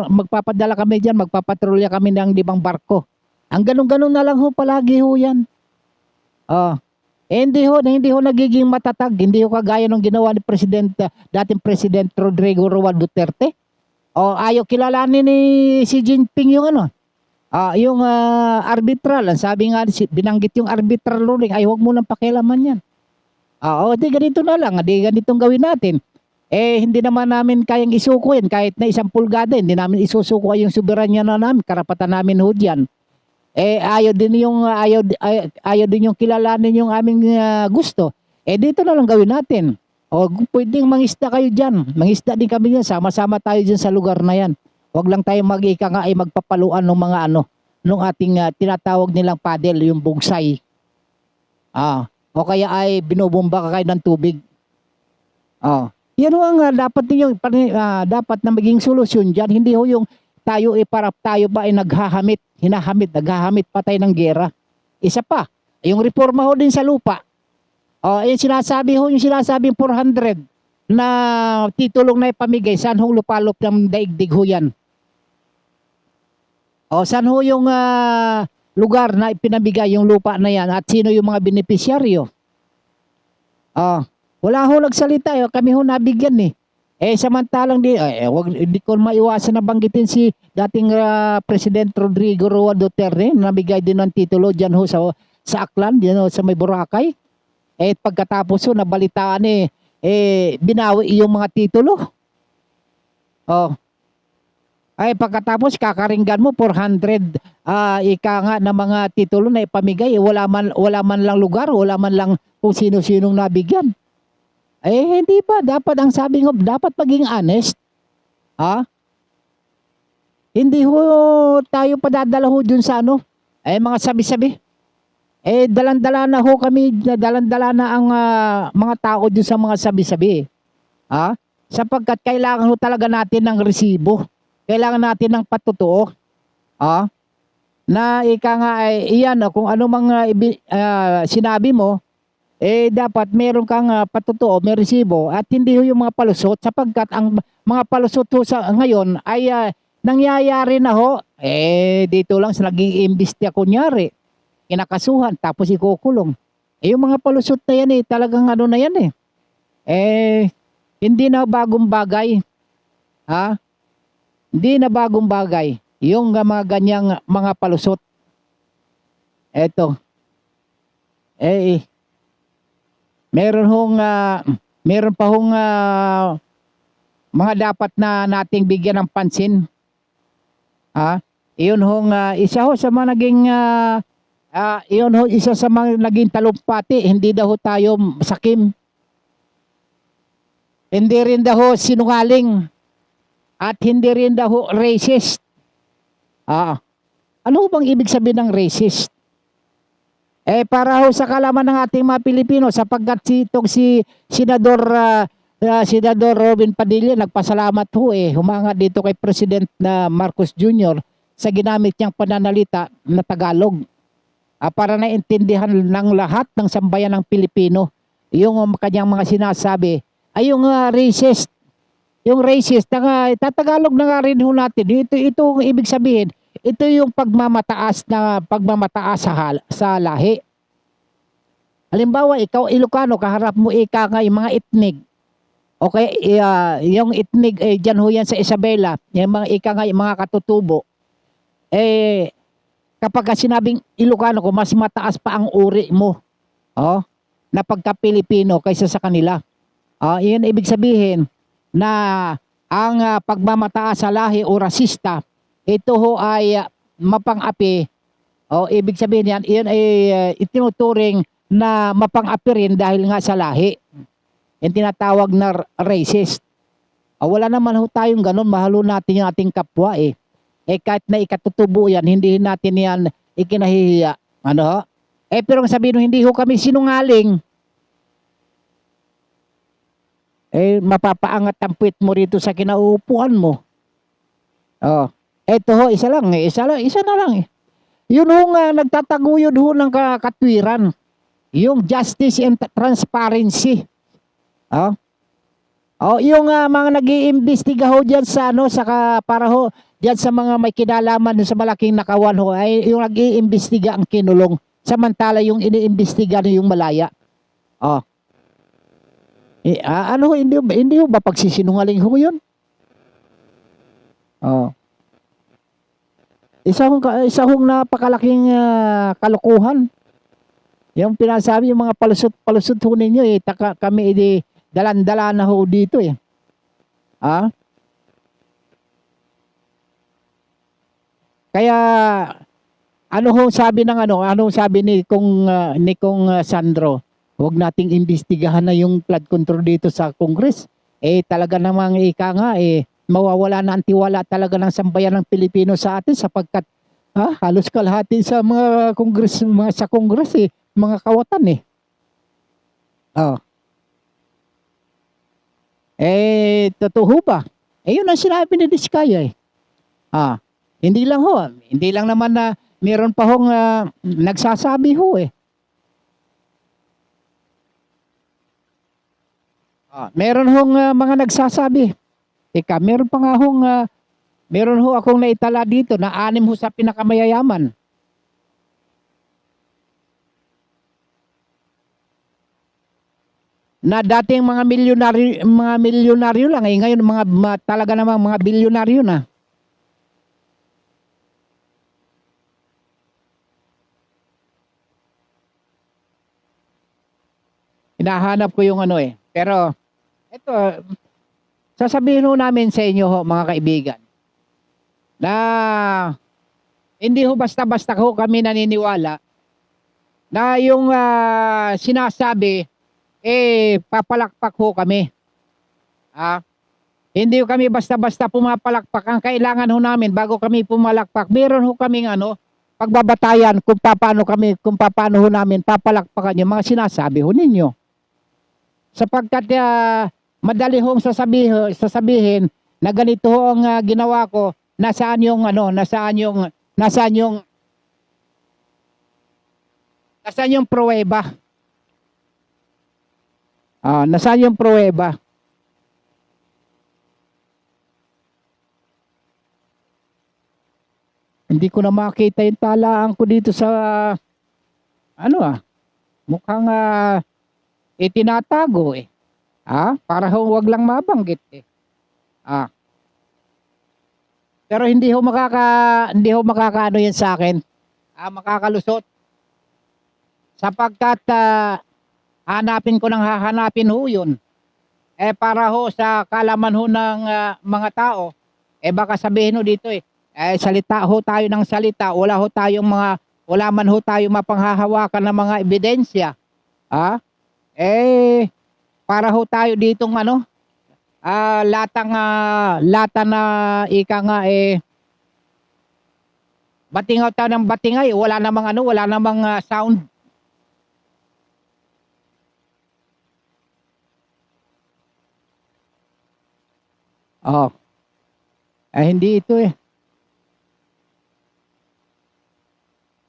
magpapadala kami diyan, magpapatrolya kami ng 5 barko. Ang ganun-ganun na lang ho palagi ho yan. Hindi ho nagiging matatag, hindi ho kagaya ng ginawa ni dating President Rodrigo Roa Duterte. Ayaw kilalanin ni Xi Jinping yung yung arbitral. Ang sabi nga, binanggit yung arbitral ruling, ay huwag mo nang pakialaman yan. Di ganito na lang, di ganitong gawin natin. Hindi naman namin kayang isuko yan, kahit na 1 pulgada, hindi namin isusuko yung soberanya na namin, karapatan namin ho dyan. Ayaw din yung kilalanin yung aming gusto. Dito na lang gawin natin. Pwedeng mangisda kayo dyan. Mangisda din kami dyan. Sama-sama tayo dyan sa lugar na yan. Huwag lang tayo magpapaluan ng mga nung ating tinatawag nilang paddle, yung bugsay. O kaya ay binubomba ka kayo ng tubig. Yan ho ang dapat niyo dapat na maging solusyon diyan, hindi ho yung tayo para tayo ba ay naghahamit patay ng giyera. Isa pa, yung reforma ho din sa lupa. Yung sinasabing 400 na titulong na ipamigay, saan ho lupalop ng daigdig ho yan? Saan ho yung lugar na ipinamigay yung lupa na yan at sino yung mga benepisyaryo? Wala ho nagsalita, kami ho nabigyan eh. Samantalang hindi ko maiwasan na banggitin si dating President Rodrigo Roa Duterte, nabigay din ng titulo diyan ho sa Aklan, diyan ho sa may Boracay. Pagkatapos ho nabalitaan binawi yung mga titulo. Pagkatapos kakaringgan mo 400 ika nga na mga titulo na ipamigay, wala man lang lugar, wala man lang kung sino-sinong nabigyan. Hindi ba dapat ang sabi ko, dapat maging honest. Hindi ho tayo padadala ho dun sa mga sabi-sabi. Dalandala na ho kami, dalandala na ang mga tao dun sa mga sabi-sabi. Sapagkat kailangan ho talaga natin ng resibo. Kailangan natin ng patutuo. Na ika nga iyan, kung ano mga sinabi mo, dapat meron kang patutuo, may resibo at hindi ho yung mga palusot, sapagkat ang mga palusot ho sa ngayon ay nangyayari na ho. Dito lang sa naging imbestiga kunyari, kinakasuhan tapos ikukulong. Yung mga palusot na yan talagang na yan hindi na bagong bagay. Hindi na bagong bagay yung mga ganyang mga palusot. Eto. Meron pa hong mga dapat na nating bigyan ng pansin. Iyon hong isa ho sa mga naging isa sa mga naging talumpati, hindi daw tayo sakim. Hindi rin daw sinungaling at hindi rin daw racist. Ano bang ibig sabihin ng racist? Para ho sa kalaman ng ating mga Pilipino, sapagkat si Senador Robin Padilla nagpasalamat ho humanga dito kay President na Marcos Jr. sa ginamit niyang pananalita na Tagalog. Para naintindihan ng lahat ng sambayan ng Pilipino yung kanyang mga sinasabi ay yung racist. Yung racist, tatagalog na nga rin ho natin. Ito ang ibig sabihin. Ito yung pagmamataas sa lahi. Halimbawa, ikaw Ilocano, kaharap mo yung mga ethnic. Okay, yung ethnic dyan ho yan sa Isabela, yung mga yung mga katutubo. Kapag sinabing Ilocano ko, mas mataas pa ang uri mo. Na pagka-Pilipino kaysa sa kanila. Iyon ibig sabihin na ang pagmamataas sa lahi o rasista, ito ho ay mapang-api. Ibig sabihin yan, iyon ay itinuturing na mapang-api rin dahil nga sa lahi. Yung tinatawag na racist. Wala naman ho tayong ganun, mahalo natin yung ating kapwa kahit na ikatutubo yan, hindi natin yan ikinahihiya. Pero ang sabihin hindi ho kami sinungaling. Mapapaangat ang puwit mo rito sa kinauupuan mo. Ito ho, isa na lang. Yun ho nga, nagtataguyod ho ng katwiran. Yung justice and transparency. Yung mga nag-iimbestiga ho dyan para ho, dyan sa mga may kinalaman sa malaking nakawan ho, ay yung nag-iimbestiga ang kinulong. Samantala yung iniimbestiga na yung malaya. Hindi ho ba pagsisinungaling ho yun? Isa hong napakalaking kalokohan. Yung pinasabi, yung mga palusot ho ninyo, kami dalan-dala na ho dito Kaya, anong sabi ni Kong Sandro? Huwag nating imbestigahan na yung flood control dito sa Congress. Talaga namang mawawala na ang tiwala talaga ng sambayan ng Pilipino sa atin sapagkat halos kalahati sa mga sa Congress mga kawatan Totoo ba? Yun ang sinabi ni Diskaya eh. Hindi lang ho, hindi lang naman na meron pa hong nagsasabi ho eh. Meron hong mga nagsasabi. Teka, meron pa nga hong, meron ho akong naitala dito na 6 ho sa pinakamayayaman. Na dating mga milyonaryo lang eh, ngayon talaga namang mga bilyonaryo na. Hinahanap ko yung ano eh. Pero ito, sasabihin ho namin sa inyo ho mga kaibigan na hindi ho basta-basta ho kami naniniwala na yung sinasabi papalakpak ho kami. Hindi ho kami basta-basta pumapalakpak. Ang kailangan ho namin bago kami pumalakpak, meron ho kaming pagbabatayan kung paano ho namin papalakpakan yung mga sinasabi ho ninyo. Sapagkat madali hong sasabihin na ganito ho ang ginawa ko, nasaan yung pruweba? Nasaan yung pruweba? Hindi ko na makita yung talaan ko dito sa mukhang itinatago eh. Para huwag lang mabanggit eh. Pero hindi ho makakaano yan sa akin. Makakalusot. Sapagkat hanapin ko ng hahanapin ho yun. Para ho sa kalaman ho ng mga tao, baka sabihin ho dito salita ho tayo ng salita, wala man ho tayong mapanghahawakan ng mga ebidensya. Para ho tayo ditong lata na ika nga batingaw tayo ng batingay, wala namang sound. Hindi ito eh.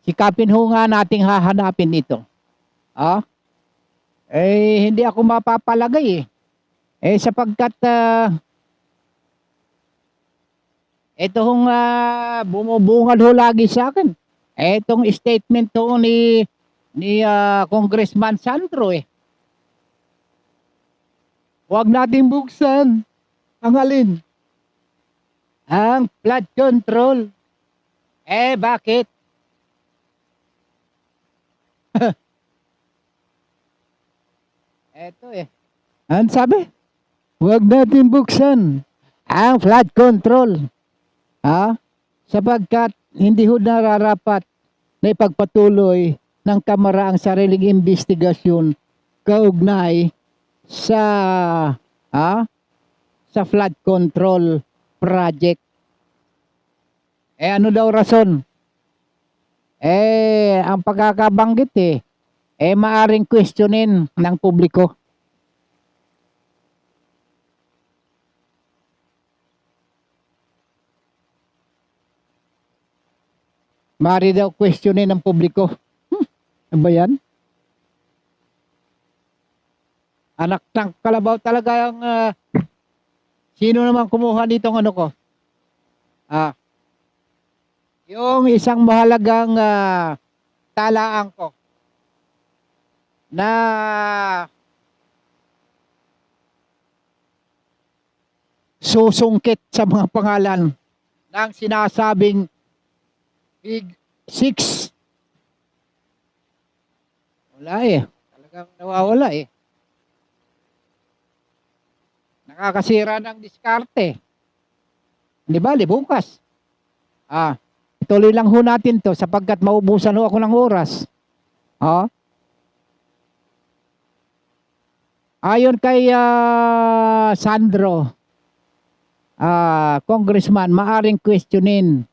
Sikapin ho nga nating hahanapin ito. Hindi ako mapapalagay sapagkat ito hong bumubungad ho lagi sa akin. Itong statement ho ni Congressman Sandro Huwag nating buksan ang alin? Ang flood control. Bakit? Eto Ang sabi? Huwag natin buksan ang flood control. Sapagkat hindi ho nararapat na ipagpatuloy ng Kamara ang sariling investigasyon kaugnay sa flood control project. Ano daw rason? Ang pagkakabanggit maaring questionin ng publiko. Maaari daw questionin ng publiko. Ano ba yan? Anak ng kalabaw talaga ang sino naman kumuha nitong ano ko? Yung isang mahalagang talaan ko na susungkit sa mga pangalan ng sinasabing Big Six. Wala talagang nawawala nakakasira ng diskarte. Di ba? Bukas. Ituloy lang ho natin to sapagkat maubusan ho ako ng oras. Ayon kay Sandro, Congressman, maaring questionin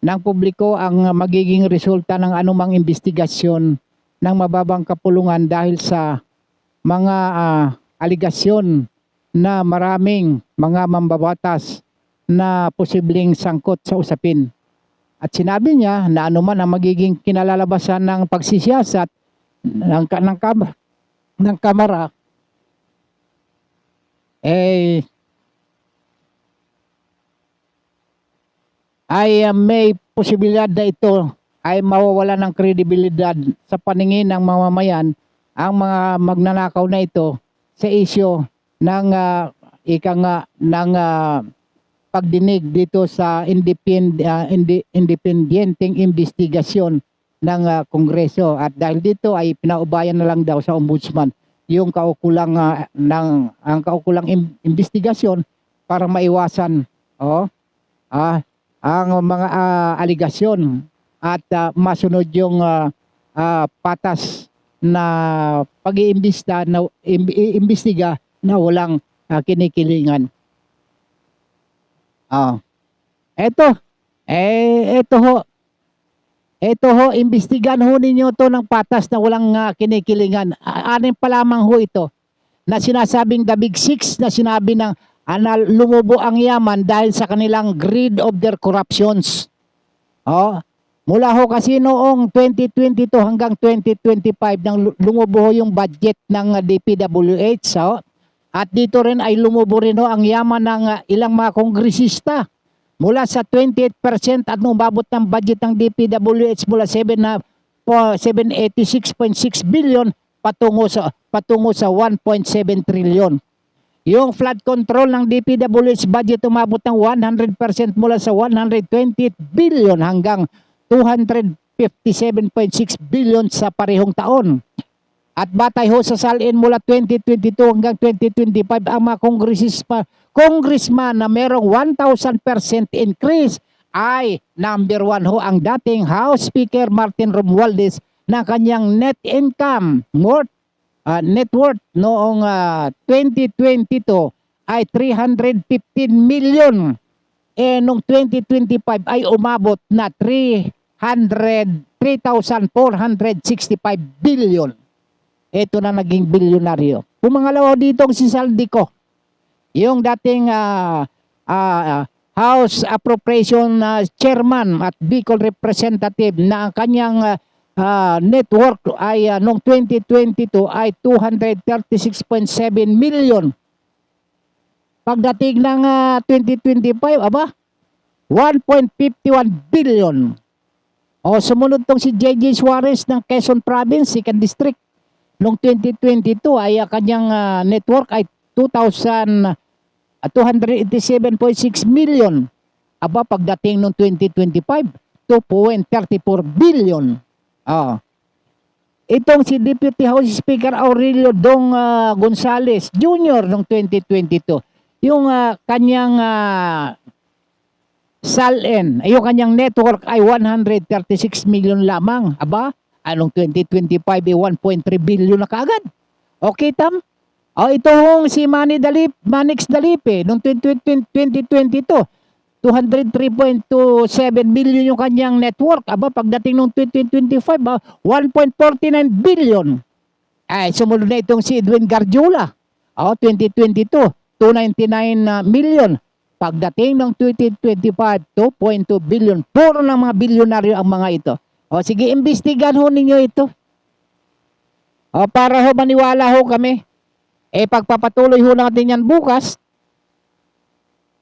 ng publiko ang magiging resulta ng anumang investigasyon ng mababang kapulungan dahil sa mga aligasyon na maraming mga mambabatas na posibleng sangkot sa usapin. At sinabi niya na anuman ang magiging kinalalabasan ng pagsisiyasat ng Kamara, may posibilidad na ito ay mawawala ng kredibilidad sa paningin ng mamamayan ang mga magnanakaw na ito sa isyu ng pagdinig dito sa independenteng investigasyon ng Kongreso. At dahil dito ay pinaubayan na lang daw sa Ombudsman yung kaukulang investigasyon para maiwasan ang mga aligasyon at masunod yung patas na pag-iimbestiga na walang kinikilingan. Ito ho, imbestigan ho ninyo to ng patas na walang kinikilingan. Anin pa lamang ho ito na sinasabing the big six na sinabi ng lumubo ang yaman dahil sa kanilang greed of their corruptions. Mula ho kasi noong 2022 hanggang 2025 nang lumubo ho yung budget ng DPWH. At dito rin ay lumubo rin ho ang yaman ng ilang mga kongresista. Mula sa 28% at umabot ng budget ng DPWH mula 786.6 billion patungo sa 1.7 trillion. Yung flood control ng DPWH budget umabot ng 100% mula sa 120 billion hanggang 257.6 billion sa parehong taon. At batay ho sa salin mula 2022 hanggang 2025 ang mga congressman na merong 1,000% increase ay number 1 ho ang dating House Speaker Martin Romualdez na kanyang net income net worth noong 2022 ay 315 million. Noong 2025 ay umabot na 3,465 billion. Ito na naging bilyonaryo. Pumangalawa dito si Saldico, yung dating House Appropriation Chairman at Bicol Representative na ang kanyang network ay noong 2022 ay 236.7 million. Pagdating ng 2025, 1.51 billion. Sumunod tong si JJ Suarez ng Quezon Province, 2nd District. Noong 2022 ay kanyang network ay 287.6 million. Pagdating noong 2025, 2.34 billion. Itong si Deputy House Speaker Aurelio Dong Gonzales Jr. noong 2022, yung kanyang SALN, yung kanyang network ay 136 million lamang. Anong 2025 ay 1.3 billion na kaagad. Okay, Tam? Ito hong si Manix Dalipe noong 2022, 203.27 billion yung kanyang network. Pagdating noong 2025, 1.49 billion. Sumunod na itong si Edwin Garjula. 2022, 299 million. Pagdating ng 2025, 2.2 billion. Puro ng mga bilyonaryo ang mga ito. Sige, imbestigan ho ninyo ito. Para ho maniwala ho kami. Pagpapatuloy ho natin yan bukas.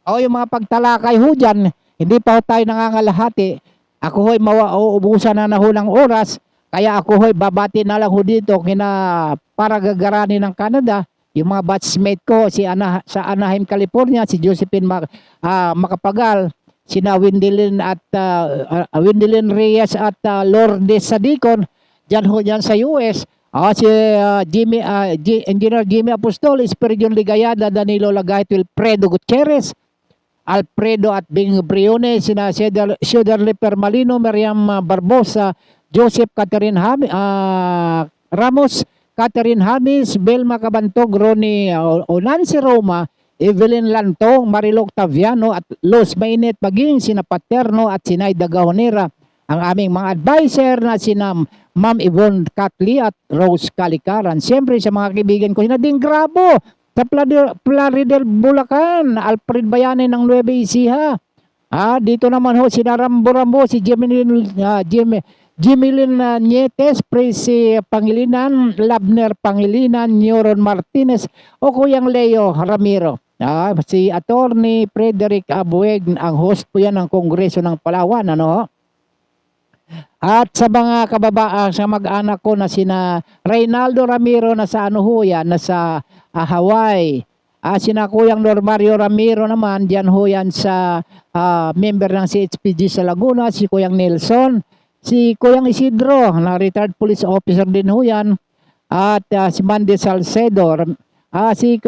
Yung mga pagtalakay ho dyan, hindi pa ho tayo nangangalahati. Ako ho'y mauubusan na ho ng oras. Kaya ako ho'y babati na lang ho dito para gagarani ng Canada. Yung mga batchmate ko sa Anaheim, California, si Josephine Macapagal, sina Wendelin Reyes at Lourdes Sadicon, dyan sa US. Si Engineer Jimmy Apostol, Espiridion Ligayada, Danilo Lagayt, Wilfredo Gutierrez, Alfredo at Bing Briones, sina Cedar Leper Malino, Miriam Barbosa, Joseph Catherine Ramos, Catherine Hamis, Belma Cabantog, Ronnie Nancy Roma, Evelyn Lantong, Marilo Octaviano at Los Mainet, maging sina Paterno at sina Ida Gahonera. Ang aming mga advisor na sina Ma'am Yvonne Catli at Rose Calikaran. Siyempre sa mga kaibigan ko, sina Ding Grabo, Sa Plaridel, Bulacan, Alfred Bayani ng Nueva Ecija. Dito naman ho, si Rambo, si Jimilin Nietes, Presi Pangilinan, Labner Pangilinan, Neuron Martinez, o Kuyang Leo Ramiro. Si Attorney Frederick Abueg, ang host po yan ng Kongreso ng Palawan, ano? At sa mga kababaan, sa mag-anak ko na sina Reynaldo Ramiro na sa ano ho yan, nasa Hawaii. Sina Kuyang Normario Ramiro naman, diyan ho yan sa member ng CHPG sa Laguna, si Kuyang Nelson, si Kuyang Isidro, na retired police officer din ho yan, at si Mandy Salcedo, si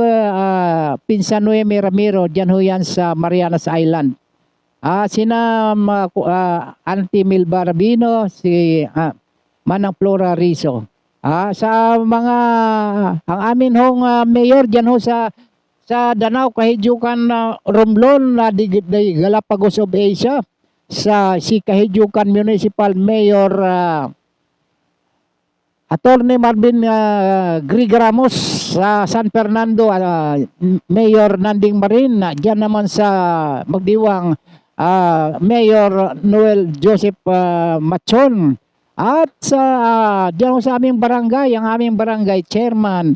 Pinsan Noemi Ramiro, diyan ho yan sa Marianas Island. Sina Auntie Milba Rabino, si Manang Flora Rizzo. Sa mga, ang amin hong mayor dyan ho sa Danao, Kahijukan Romblon, di Galapagos of Asia, si Kahijukan Municipal Mayor Attorney Marvin Grig Ramos, sa San Fernando, Mayor Nanding Marin, dyan naman sa Magdiwang, Mayor Noel Joseph Machon, at dyan ho sa aming barangay, ang aming barangay chairman,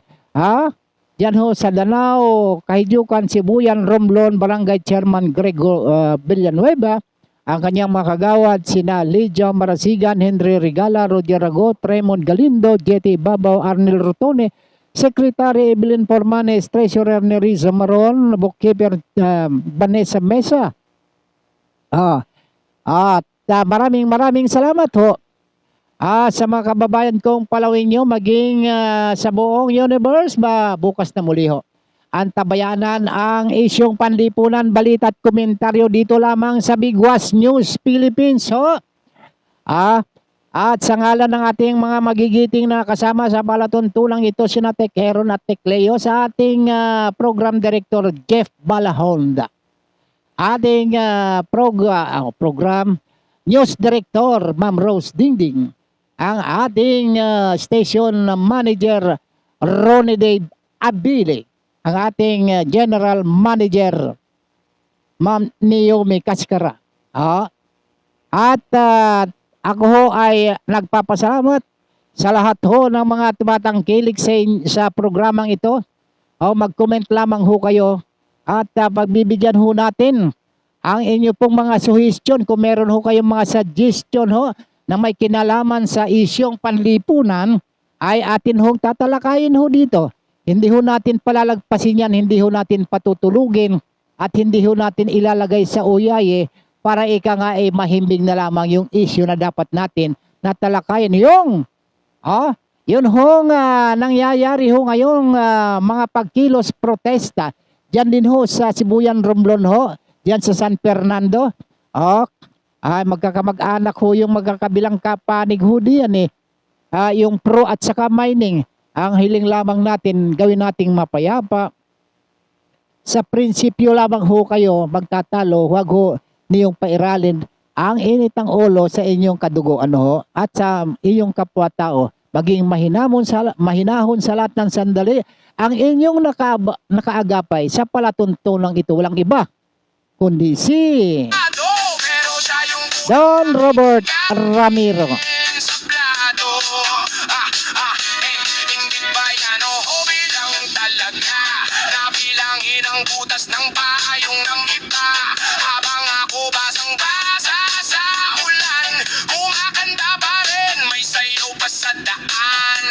dyan ho sa Danao, Kahijukan, Sibuyan, Romblon, barangay chairman Gregor Villanueva, ang kanyang mga kagawad, sina Lydia Marasigan, Henry Regala, Roger Ragot, Raymond Galindo, Jetty Babaw, Arnel Rotone, Secretary Evelyn Formanes, Treasurer Nerissa Maron, Bookkeeper Vanessa Mesa. At maraming salamat ho sa mga kababayan kong palawin nyo, maging sa buong universe, bukas na muli ho. Antabayanan ang isyong panlipunan, balita at komentaryo dito lamang sa Bigwas News Philippines ho. At sa ngalan ng ating mga magigiting na kasama sa palatuntulang ito, sina Tek Heron at Tek Leo, sa ating program director Jeff Balahonda, ating program news director Ma'am Rose Dingding, ang ating station manager Ronnie Dave Abili, ang ating general manager Ma'am Naomi Kaskara. At ako ho ay nagpapasalamat sa lahat ho ng mga tumatangkilik sa programang ito. Mag-comment lamang ho kayo at pagbibigyan ho natin ang inyo pong mga suggestion. Kung meron ho kayong mga suggestion ho na may kinalaman sa isyong panlipunan, ay atin hong tatalakayin ho dito. Hindi ho natin palalagpasin yan, hindi ho natin patutulugin, at hindi ho natin ilalagay sa uyaye para ika nga ay mahimbing na lamang yung issue na dapat natin natalakayin. Yun hong nangyayari ho ngayong mga pagkilos protesta. Diyan din ho sa Sibuyan, Romblon ho, diyan sa San Fernando. Magkakamag-anak ho yung magkakabilang kapanig ho diyan yung pro at saka mining. Ang hiling lamang natin, gawin nating mapayapa. Sa prinsipyo lamang ho kayo magtatalo, huwag ho niyong pairalin ang init ng ulo sa inyong kadugoan ho, at sa inyong kapwa-tao. Maging mahinahon sa lahat ng sandali. Ang inyong nakaagapay sa palatuntunang ito, walang iba kundi si Don Robert Ramiro. Nabilangin ang butas ng paayong ng iba, habang ako basang-basa sa ulan, kumakanta pa rin, may sayaw pa sa daan.